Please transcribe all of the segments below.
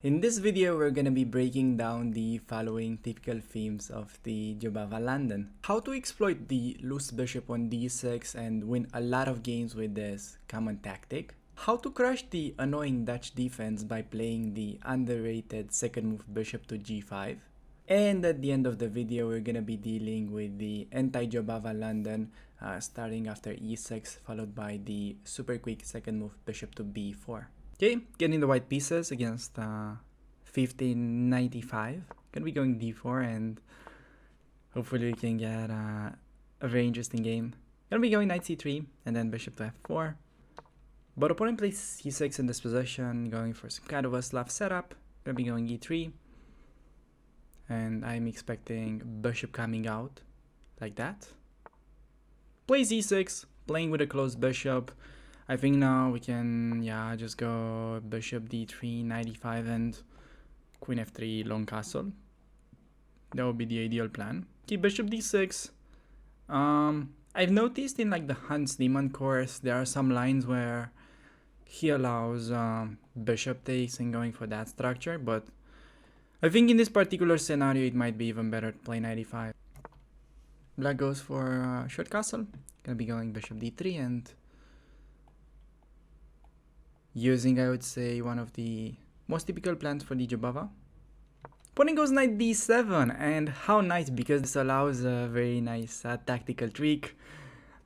In this video, we're going to be breaking down the following typical themes of the Jobava London. How to exploit the loose bishop on d6 and win a lot of games with this common tactic. How to crush the annoying Dutch defense by playing the underrated second move bishop to g5. And at the end of the video, we're going to be dealing with the anti-Jobava London starting after e6 followed by the super quick second move bishop to b4. Okay, getting the white pieces against 1595. Gonna be going d4 and hopefully we can get a very interesting game. Gonna be going knight c3 and then bishop to f4. But opponent plays c6 in this position, going for some kind of a Slav setup. Gonna be going e3. And I'm expecting bishop coming out like that. Plays e6, playing with a closed bishop. I think now we can, just go bishop d3, knight e5, and queen f3, long castle. That would be the ideal plan. Okay, bishop d6. I've noticed in like the Hans Niemann course, there are some lines where he allows bishop takes and going for that structure, but I think in this particular scenario, it might be even better to play knight e5. Black goes for short castle. Gonna be going bishop d3 and using, I would say, one of the most typical plans for the Jobava. Opponent goes knight d7, and how nice, because this allows a very nice tactical trick.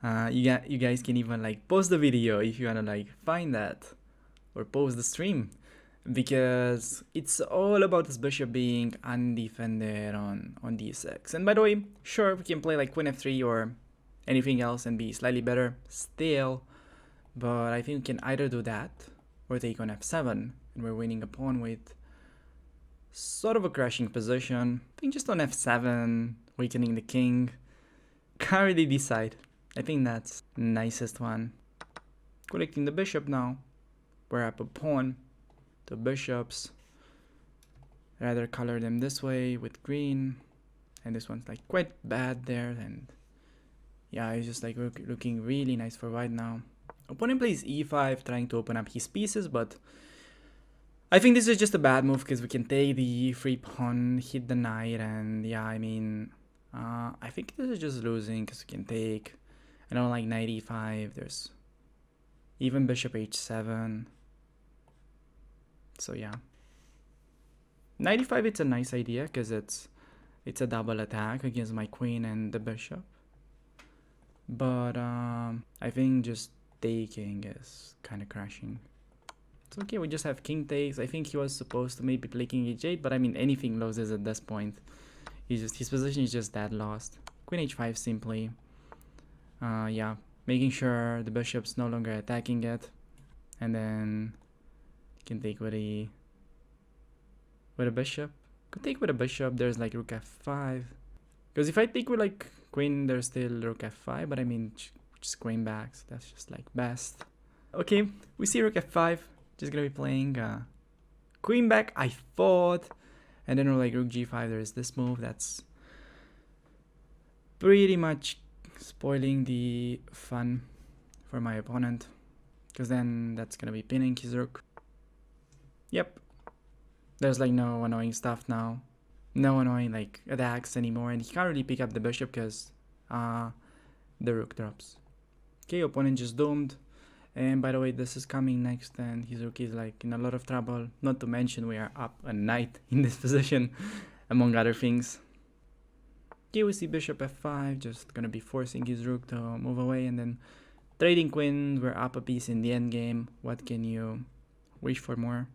You guys can even like pause the video if you wanna like find that, or pause the stream, because it's all about this bishop being undefended on d6. And by the way, sure, we can play like queen f3 or anything else and be slightly better still, but I think we can either do that or take on f7, and we're winning a pawn with sort of a crashing position. I think just on f7, weakening the king. Can't really decide. I think that's the nicest one. Collecting the bishop now. We're up a pawn to bishops. Rather color them this way with green. And this one's like quite bad there, and yeah, it's just like looking really nice for white now. Opponent plays e5, trying to open up his pieces, but I think this is just a bad move because we can take the e3 pawn, hit the knight, and yeah, I mean, I think this is just losing because we can take, I don't like knight e5, there's even bishop h7, so yeah. Knight e5, it's a nice idea because it's a double attack against my queen and the bishop, but I think just taking is kind of crashing. It's okay, we just have king takes. I think he was supposed to maybe play king h8, but I mean anything loses at this point. His position is just that lost. Queen h5 simply. Yeah, making sure the bishop's no longer attacking it, and then you can take with a bishop. Could take with a bishop. There's like rook f5. Because if I take with like queen, there's still rook f5, but I mean just queen back, so that's just like best. Okay, we see rook f5. Just gonna be playing queen back, I thought, and then we're like rook g5. There's this move that's pretty much spoiling the fun for my opponent, because then that's gonna be pinning his rook. Yep, there's like no annoying stuff now, no annoying like attacks anymore, and he can't really pick up the bishop because the rook drops. Okay, opponent just doomed. And by the way, this is coming next, and his rook is like in a lot of trouble. Not to mention we are up a knight in this position, among other things. Okay, we see bishop f5, just gonna be forcing his rook to move away, and then trading queen. We're up a piece in the endgame. What can you wish for more?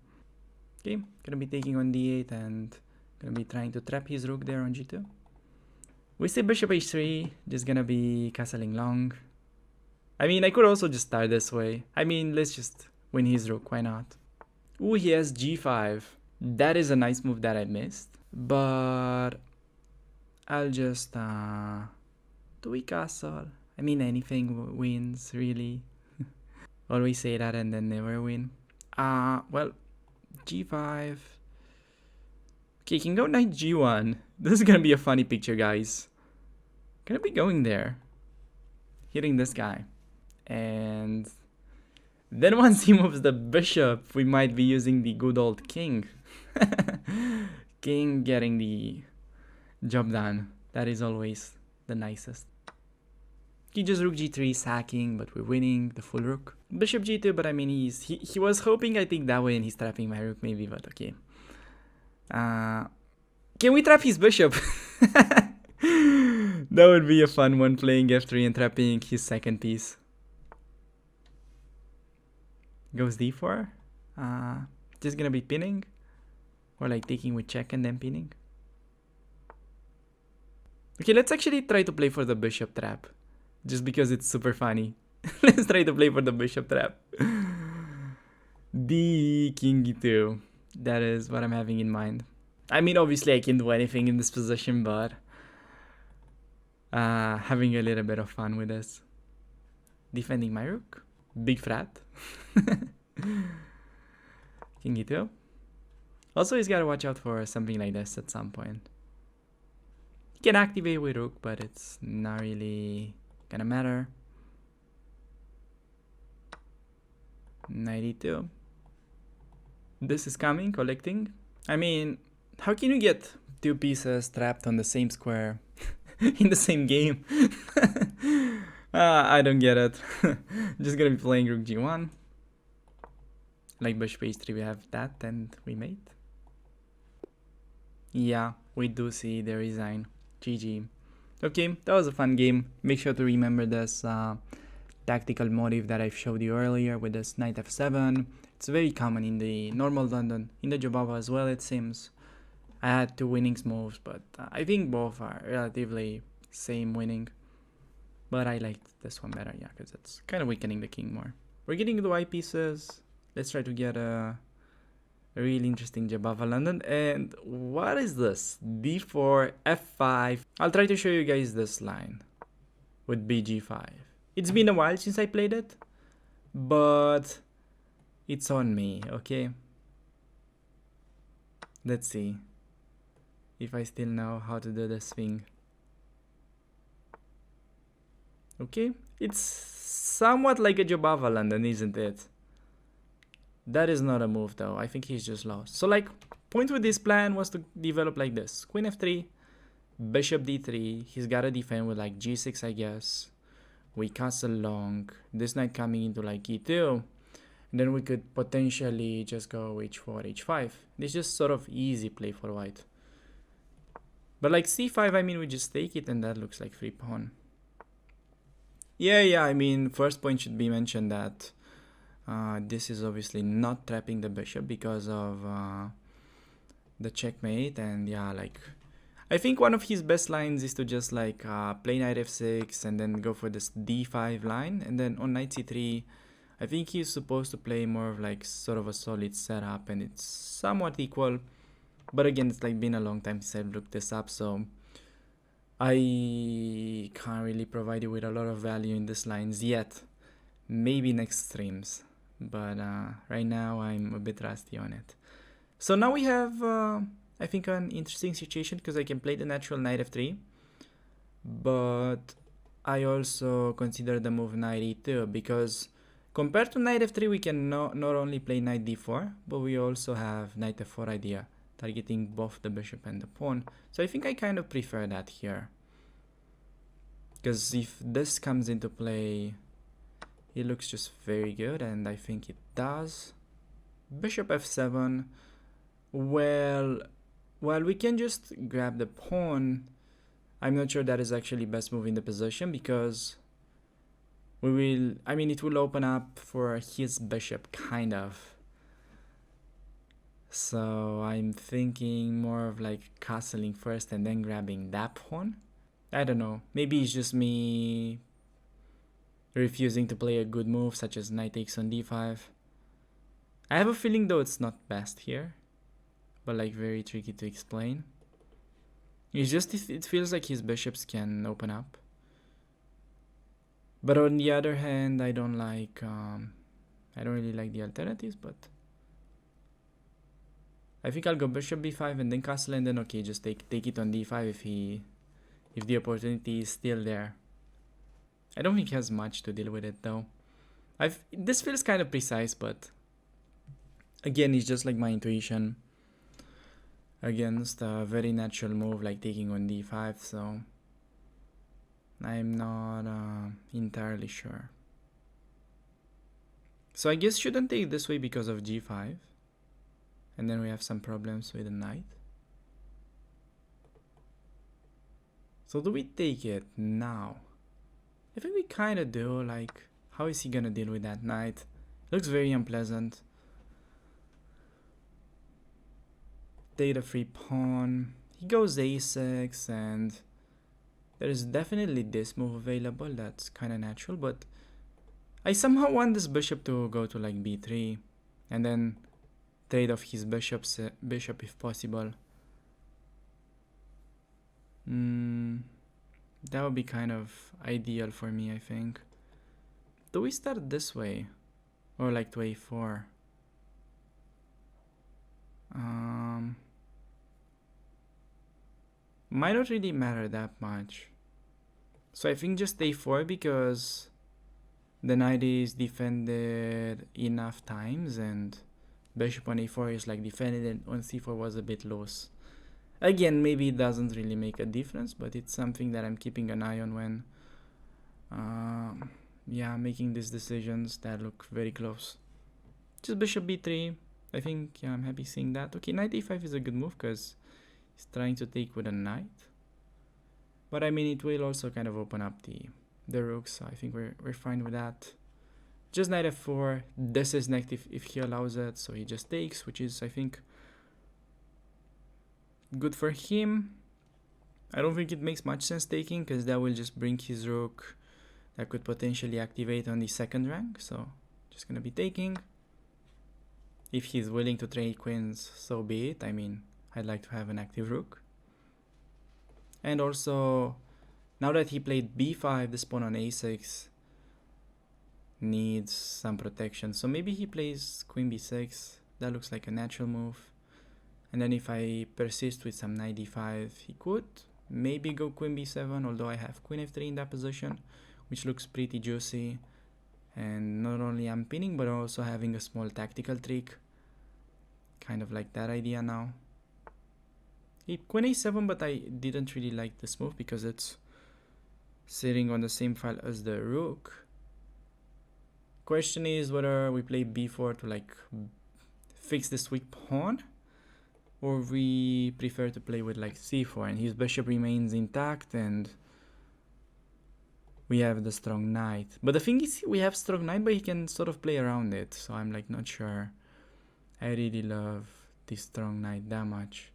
Okay, gonna be taking on d8 and gonna be trying to trap his rook there on g2. We see bishop h3, just gonna be castling long. I mean, I could also just start this way. I mean, let's just win his rook, why not? Ooh, he has g5. That is a nice move that I missed. But I'll just do we castle? I mean, anything wins, really. Always say that and then never win. Well, g5. Okay, can go knight g1. This is gonna be a funny picture, guys. Gonna be going there. Hitting this guy. And then once he moves the bishop, we might be using the good old king. King getting the job done. That is always the nicest. He just rook g3 sacking, but we're winning the full rook. Bishop g2, but I mean he was hoping I think that way and he's trapping my rook maybe, but okay. Can we trap his bishop? That would be a fun one, playing f3 and trapping his second piece. Goes d4. Just gonna be pinning, or like taking with check and then pinning. Okay, let's actually try to play for the bishop trap, just because it's super funny. Let's try to play for the bishop trap. D king e2. That is what I'm having in mind. I mean, obviously I can do anything in this position, but having a little bit of fun with this. Defending my rook. Big frat. King e2. Also, he's gotta watch out for something like this at some point. He can activate with rook, but it's not really gonna matter. Knight e2. This is coming, collecting. I mean, how can you get two pieces trapped on the same square in the same game? I don't get it. Just gonna be playing rook g1. Like bishop h3, we have that and we mate. Yeah, we do see the resign. GG. Okay, that was a fun game. Make sure to remember this tactical motive that I showed you earlier with this knight f7. It's very common in the normal London, in the Jobava as well, it seems. I had two winnings moves, but I think both are relatively same winning. But I liked this one better, yeah, because it's kind of weakening the king more. We're getting the white pieces. Let's try to get a really interesting Jobava London. And what is this? d4, f5. I'll try to show you guys this line with bg5. It's been a while since I played it, but it's on me, okay? Let's see if I still know how to do this thing. Okay, it's somewhat like a Jobava London, isn't it? That is not a move though. I think he's just lost. So like, point with this plan was to develop like this. Queen f3, bishop d3. He's got to defend with like g6, I guess. We castle long. This knight coming into like e2. And then we could potentially just go h4, h5. It's just sort of easy play for white. But like c5, I mean, we just take it and that looks like free pawn. Yeah, I mean, first point should be mentioned that this is obviously not trapping the bishop because of the checkmate. And yeah, like, I think one of his best lines is to just like play knight f6 and then go for this d5 line. And then on knight c3, I think he's supposed to play more of like sort of a solid setup, and it's somewhat equal. But again, it's like been a long time since I've looked this up, so I can't really provide you with a lot of value in these lines yet. Maybe next streams, but right now I'm a bit rusty on it. So now we have, I think, an interesting situation because I can play the natural knight f3, but I also consider the move knight e2 because compared to knight f3, we can not only play knight d4, but we also have knight f4 idea, targeting both the bishop and the pawn. So I think I kind of prefer that here. Because if this comes into play, it looks just very good, and I think it does. Bishop f7. Well, we can just grab the pawn. I'm not sure that is actually best move in the position because we will, I mean, it will open up for his bishop, kind of. So I'm thinking more of like castling first and then grabbing that pawn. I don't know. Maybe it's just me refusing to play a good move such as knight takes on d5. I have a feeling though it's not best here, but like very tricky to explain. It's just it feels like his bishops can open up. But on the other hand, I don't really like the alternatives, but I think I'll go bishop b5 and then castle, and then okay, just take it on d5 if the opportunity is still there. I don't think he has much to deal with it though. This feels kind of precise, but again, it's just like my intuition. against a very natural move like taking on d5, so I'm not entirely sure. So I guess shouldn't take this way because of g5, and then we have some problems with the knight. So do we take it now? I think we kind of do. Like, how is he gonna deal with that knight? Looks very unpleasant. Take the free pawn. He goes a6, and there is definitely this move available that's kind of natural, but I somehow want this bishop to go to like b3 and then trade off his bishop if possible. That would be kind of ideal for me, I think. Do we start this way? Or like to a4? Might not really matter that much. So I think just a4 because the knight is defended enough times and bishop on a4 is like defended and on c4 was a bit loose. Again, maybe it doesn't really make a difference, but it's something that I'm keeping an eye on when making these decisions that look very close. Just bishop b3. I think I'm happy seeing that. Okay, knight a5 is a good move because he's trying to take with a knight. But I mean, it will also kind of open up the rook, so I think we're fine with that. Just knight f4. This is next if he allows it, so he just takes, which is, I think, good for him. I don't think it makes much sense taking because that will just bring his rook that could potentially activate on the second rank, so just gonna be taking. If he's willing to trade queens, so be it. I mean, I'd like to have an active rook. And also, now that he played b5, this pawn on a6 needs some protection. So maybe he plays queen b6. That looks like a natural move. And then if I persist with some knight d5, he could maybe go queen b7, although I have queen f3 in that position, which looks pretty juicy. And not only I'm pinning, but also having a small tactical trick. Kind of like that idea now. Queen a7, but I didn't really like this move because it's sitting on the same file as the rook. Question is whether we play b4 to like fix this weak pawn, or we prefer to play with like c4 and his bishop remains intact and we have the strong knight. But the thing is, we have strong knight, but he can sort of play around it, so I'm like not sure I really love this strong knight that much.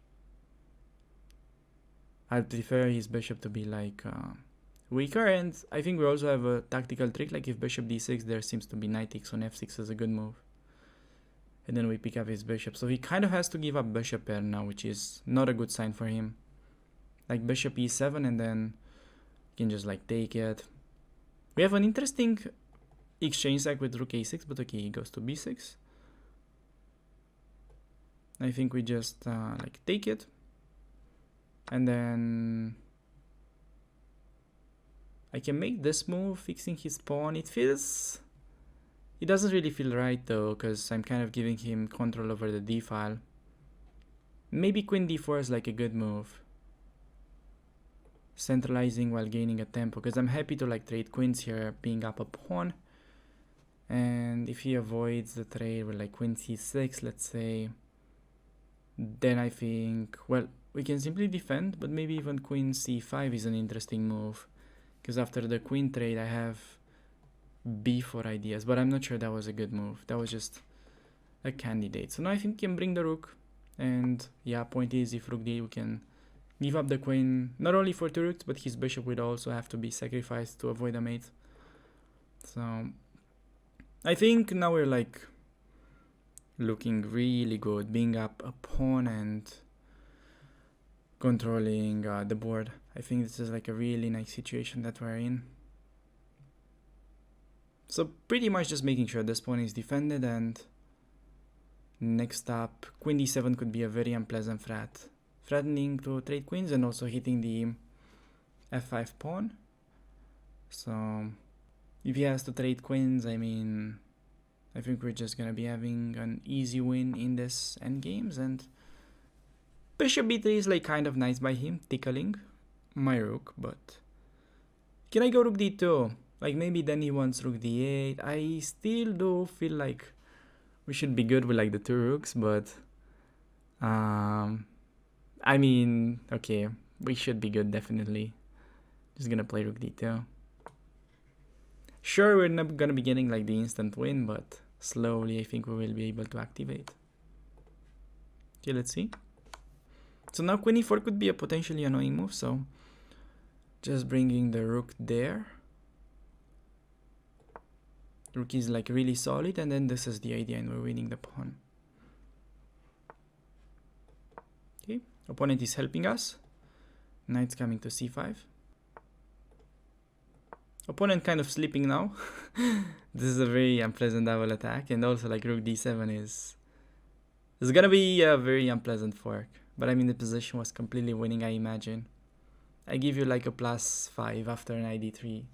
I'd prefer his bishop to be like weaker, and I think we also have a tactical trick, like if bishop d6 there seems to be knight takes on f6 as a good move. And then we pick up his bishop, so he kind of has to give up bishop pair now, which is not a good sign for him. Like bishop e7 and then you can just like take it. We have an interesting exchange stack with rook a6, but okay, he goes to b6. I think we just like take it. And then I can make this move, fixing his pawn. It doesn't really feel right though, because I'm kind of giving him control over the d file. Maybe queen d4 is like a good move. Centralizing while gaining a tempo, because I'm happy to like trade queens here, being up a pawn. And if he avoids the trade with like queen c6, let's say, then I think, well, we can simply defend, but maybe even queen c5 is an interesting move. Because after the queen trade, I have b4 ideas, but I'm not sure that was a good move. That was just a candidate. So now I think we can bring the rook. And yeah, point is, if rook d, we can give up the queen, not only for 2 rooks, but his bishop would also have to be sacrificed to avoid a mate. So I think now we're like looking really good, being up a pawn and controlling the board. I think this is like a really nice situation that we're in. So pretty much just making sure this pawn is defended, and next up queen d7 could be a very unpleasant threatening to trade queens and also hitting the f5 pawn. So if he has to trade queens, I mean, I think we're just gonna be having an easy win in this endgames, and Bishop b3 is like kind of nice by him, tickling my rook, but can I go rook d2? Like maybe then he wants rook d8. I still do feel like we should be good with like the two rooks, but I mean, okay, we should be good definitely. Just gonna play rook d2. Sure, we're not gonna be getting like the instant win, but slowly I think we will be able to activate. Okay, let's see. So now queen e4 could be a potentially annoying move, so just bringing the rook there. Rook is like really solid, and then this is the idea, and we're winning the pawn. Okay, opponent is helping us. Knight's coming to c5. Opponent kind of sleeping now. This is a very unpleasant double attack, and also like rook d7 is gonna be a very unpleasant fork. But I mean the position was completely winning, I imagine. I give you like a +5 after knight d3.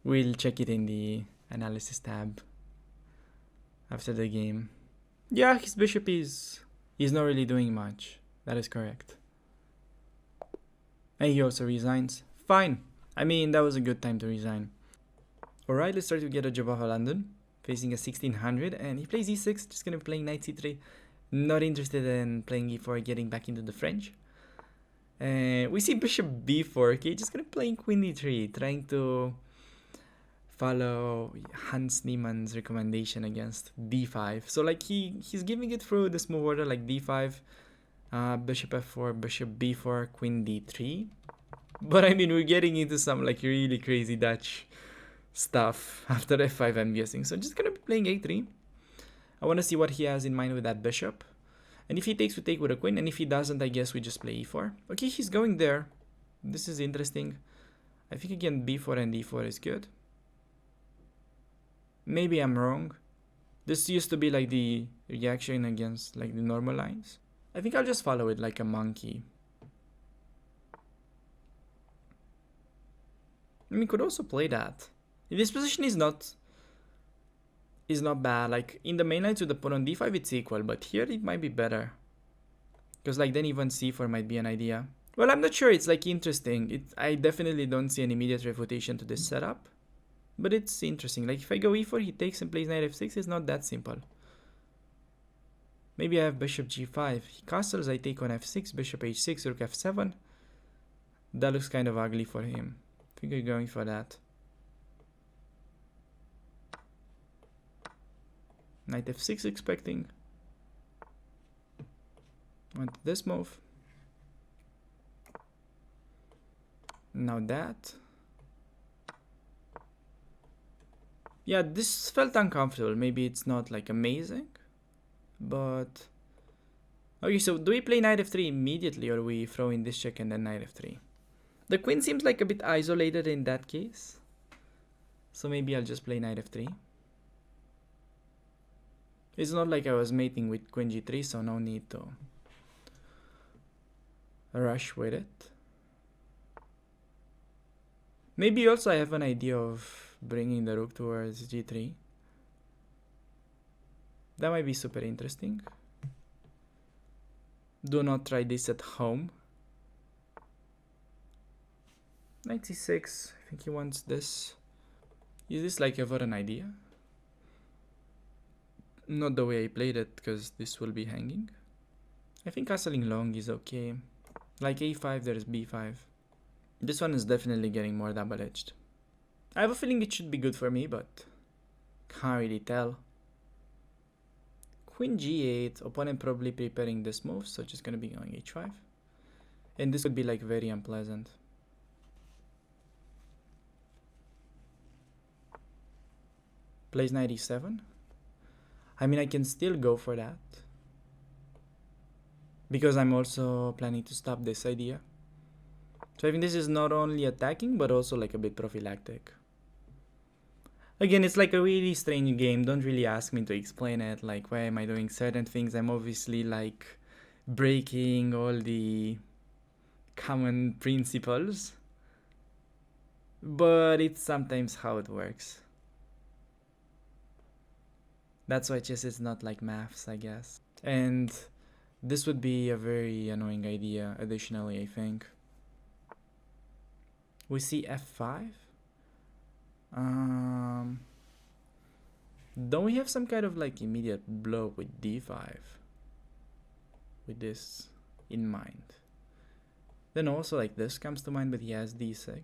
We'll check it in the analysis tab after the game. Yeah, his bishop is not really doing much. That is correct. And he also resigns. Fine. I mean, that was a good time to resign. Alright, let's try to get a Jobava London. Facing a 1600, and he plays e6, just gonna be playing knight c3. Not interested in playing e4, getting back into the French. We see bishop b4, okay, just gonna be playing queen d3, trying to follow Hans Niemann's recommendation against d5. So like he's giving it through this move order like d5, bishop f4, bishop b4, queen d3. But I mean, we're getting into some like really crazy Dutch stuff after f5, I'm guessing. So just gonna be playing a3. I want to see what he has in mind with that bishop. And if he takes, we take with a queen. And if he doesn't, I guess we just play e4. Okay, he's going there. This is interesting. I think again b4 and d4 is good. Maybe I'm wrong. This used to be like the reaction against like the normal lines. I think I'll just follow it like a monkey. I mean, could also play that. This position is not bad. Like in the main lines with the pawn on d5, it's equal, but here it might be better. Because like then even c4 might be an idea. Well, I'm not sure. It's like interesting. I definitely don't see an immediate refutation to this setup. But it's interesting. Like if I go e4, he takes and plays knight f6. It's not that simple. Maybe I have bishop g5. He castles, I take on f6, bishop h6, rook f7. That looks kind of ugly for him. I think we're going for that. Knight f6 expecting. Want this move. Now that. Yeah, this felt uncomfortable. Maybe it's not like amazing. But okay, so do we play knight f3 immediately, or we throw in this check and then knight f3? The queen seems like a bit isolated in that case. So maybe I'll just play knight f3. It's not like I was mating with queen g3, so no need to rush with it. Maybe also I have an idea of bringing the rook towards g3. That might be super interesting. Do not try this at home. Knight c6, I think he wants this. Is this like ever an idea? Not the way I played it, because this will be hanging. I think castling long is okay. Like a5, there's b5. This one is definitely getting more double-edged. I have a feeling it should be good for me, but can't really tell. Queen g8, opponent probably preparing this move, so just gonna be going h5. And this would be like very unpleasant. Plays knight e7. I mean, I can still go for that. Because I'm also planning to stop this idea. So I think this is not only attacking, but also like a bit prophylactic. Again, it's like a really strange game. Don't really ask me to explain it. Like, why am I doing certain things? I'm obviously like breaking all the common principles. But it's sometimes how it works. That's why chess is not like maths, I guess. And This would be a very annoying idea, additionally, I think. We see f5. Don't we have some kind of like immediate blow with d5? With this in mind. Then also like this comes to mind, but he has d6.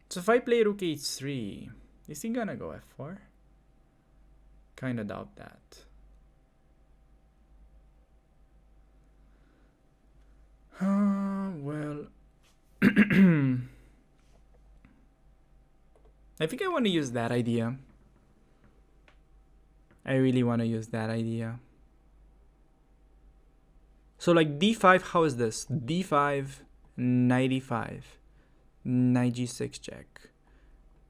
So if I play rook h3, is he gonna go f4? Kinda doubt that. Well, I think I want to use that idea. I really want to use that idea. So like d5, how is this? d5, knight e5, knight g6 check,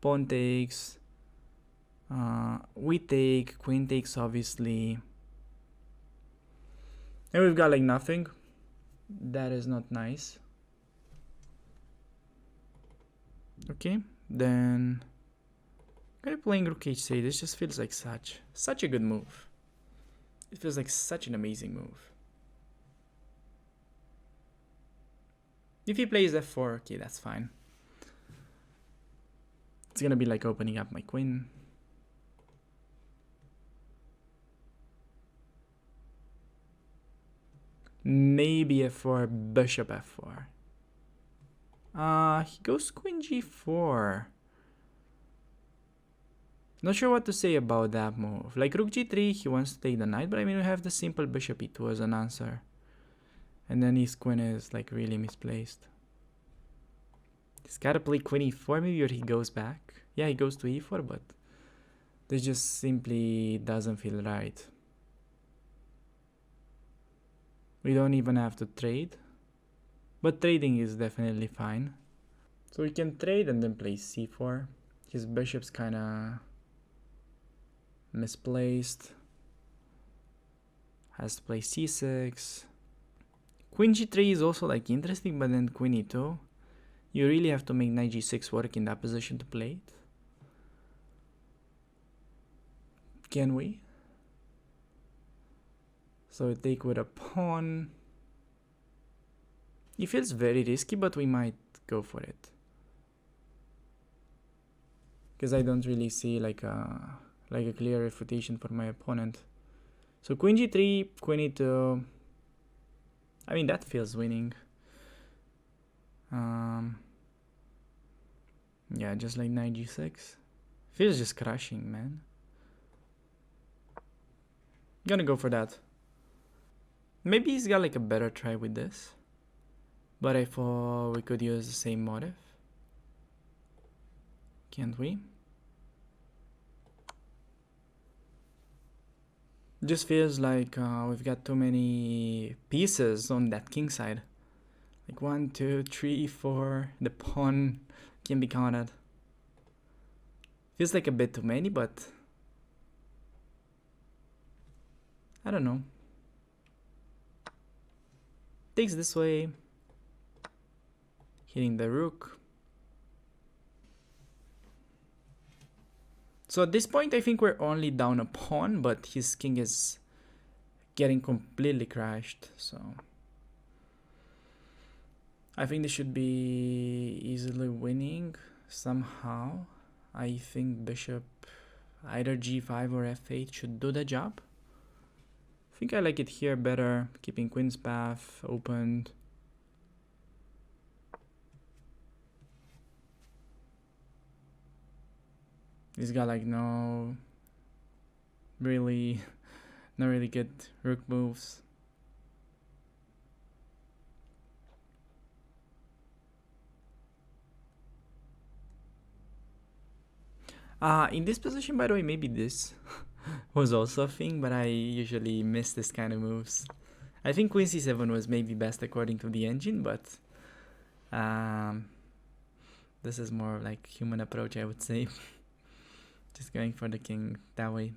pawn takes, we take, queen takes obviously, and we've got like nothing. That is not nice. Okay, then I'm playing rook h3. This just feels like such a good move. It feels like such an amazing move. If he plays f4, okay, that's fine. It's gonna be like opening up my queen. Maybe f4, bishop f4. He goes queen g4. Not sure what to say about that move. Like rook g3, he wants to take the knight, but I mean we have the simple bishop e2 as an answer. And then his queen is like really misplaced. He's gotta play queen e4 maybe, or he goes back. Yeah, he goes to e4, but this just simply doesn't feel right. We don't even have to trade. But trading is definitely fine. So we can trade and then play c4. His bishop's kinda misplaced. Has to play c6. Queen g3 is also like interesting, but then queen e2. You really have to make knight g6 work in that position to play it. Can we? So we take with a pawn. It feels very risky, but we might go for it. Because I don't really see like a clear refutation for my opponent. So queen g3, queen e2. I mean, that feels winning. Yeah, just like knight g6. Feels just crushing, man. Gonna go for that. Maybe he's got like a better try with this. But I thought we could use the same motive. Can't we? Just feels like we've got too many pieces on that king side. Like 1, 2, 3, 4. The pawn can be counted. Feels like a bit too many, but I don't know. Takes this way. Hitting the rook. So at this point, I think we're only down a pawn, but his king is getting completely crashed. So I think this should be easily winning somehow. I think bishop either g5 or f8 should do the job. I think I like it here better, keeping queen's path opened. He's got like no really good rook moves. In this position, by the way, maybe this was also a thing, but I usually miss this kind of moves. I think queen c7 was maybe best according to the engine, but this is more like human approach, I would say. Just going for the king that way.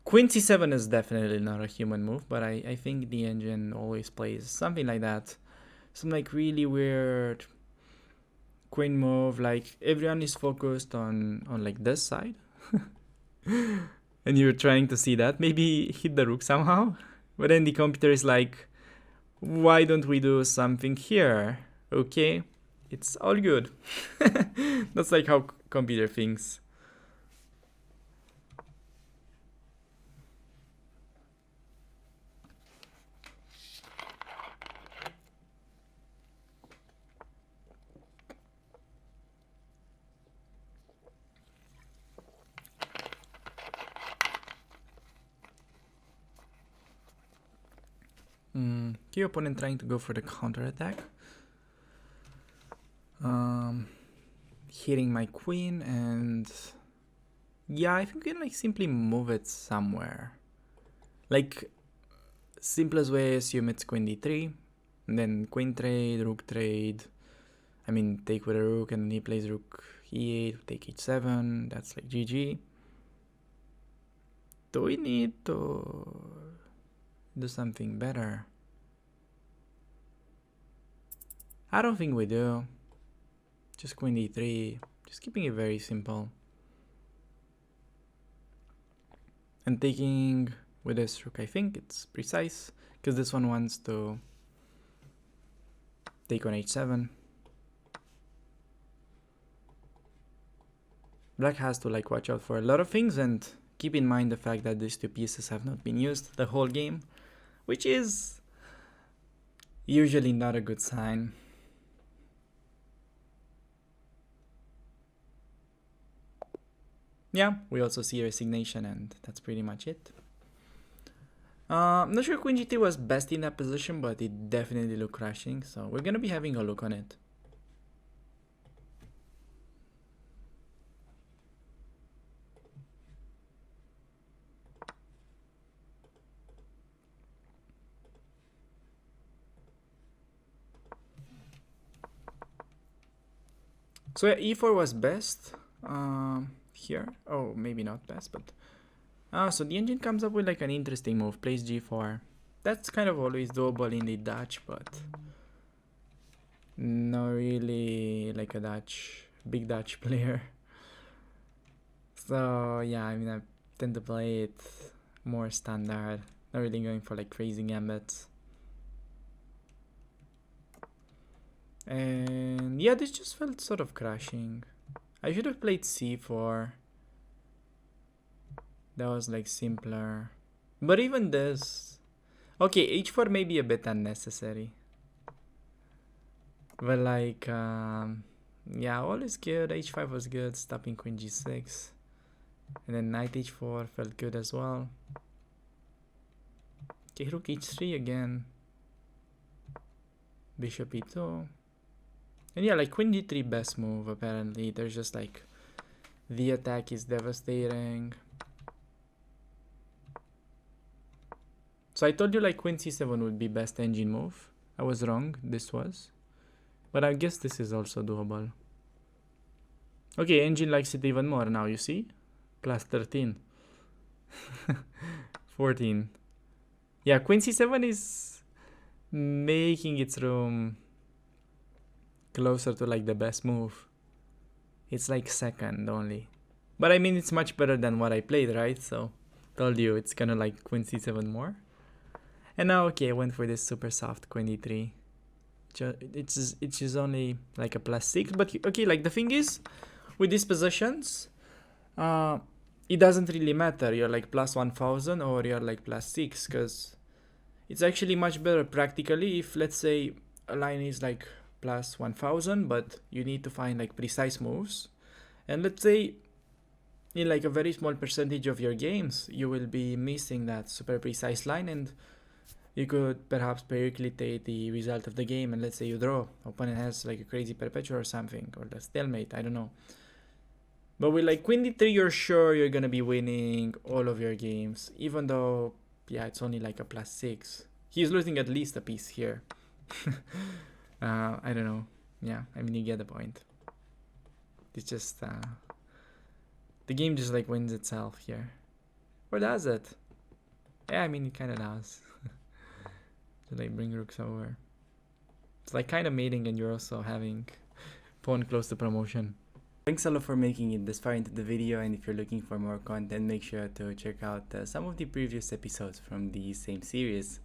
Queen c7 is definitely not a human move, but I think the engine always plays something like that. Some like really weird queen move, like everyone is focused on like this side. And you're trying to see that, maybe hit the rook somehow. But then the computer is like, why don't we do something here? Okay, it's all good. That's like how computer thinks. Your opponent trying to go for the counter attack. Hitting my queen, and yeah, I think we can like simply move it somewhere. Like, simplest way, assume it's queen d3, and then queen trade, rook trade. I mean, take with a rook, and then he plays rook e8, take h7. That's like GG. Do we need to do something better? I don't think we do. Just queen d3, just keeping it very simple. And taking with this rook, I think it's precise, because this one wants to take on h7. Black has to like watch out for a lot of things and keep in mind the fact that these two pieces have not been used the whole game, which is usually not a good sign. Yeah, we also see resignation, and that's pretty much it. I'm not sure Queen GT was best in that position, but it definitely looked crashing, so we're gonna be having a look on it. So yeah, e4 was best here. Oh, maybe not best, but so the engine comes up with like an interesting move, plays g4. That's kind of always doable in the Dutch, but not really like a big Dutch player. So yeah, I mean, I tend to play it more standard, not really going for like crazy gambits. And yeah, this just felt sort of crashing. I should have played c4. That was like simpler. But even this... Okay, h4 may be a bit unnecessary. But like, yeah, all is good. h5 was good, stopping queen g6. And then knight h4 felt good as well. Okay, rook h3 again. Bishop e2. And yeah, like queen d3 best move apparently. There's just like, the attack is devastating. So I told you like queen c7 would be best engine move. I was wrong, this was. But I guess this is also doable. Okay, engine likes it even more now, you see? Plus 13. 14. Yeah, queen c7 is making its room closer to like the best move. It's like second only. But I mean, it's much better than what I played, right? So, told you, it's gonna like queen c7 more. And now, okay, I went for this super soft queen e3. It's just only like a plus 6. But okay, like the thing is, with these positions, it doesn't really matter. You're like plus 1000 or you're like plus 6, because it's actually much better practically if, let's say, a line is like plus 1000, but you need to find like precise moves. And let's say in like a very small percentage of your games, you will be missing that super precise line, and you could perhaps periclitate the result of the game, and let's say you draw. Opponent has like a crazy perpetual or something, or the stalemate, I don't know. But with like queen d3, you're sure you're gonna be winning all of your games, even though, yeah, it's only like a plus 6. He's losing at least a piece here. I don't know. Yeah, I mean, you get the point. It's just, the game just like wins itself here. Or does it? Yeah, I mean, it kind of does. To like bring rooks over. It's like kind of mating and you're also having pawn close to promotion. Thanks a lot for making it this far into the video, and if you're looking for more content, make sure to check out some of the previous episodes from the same series.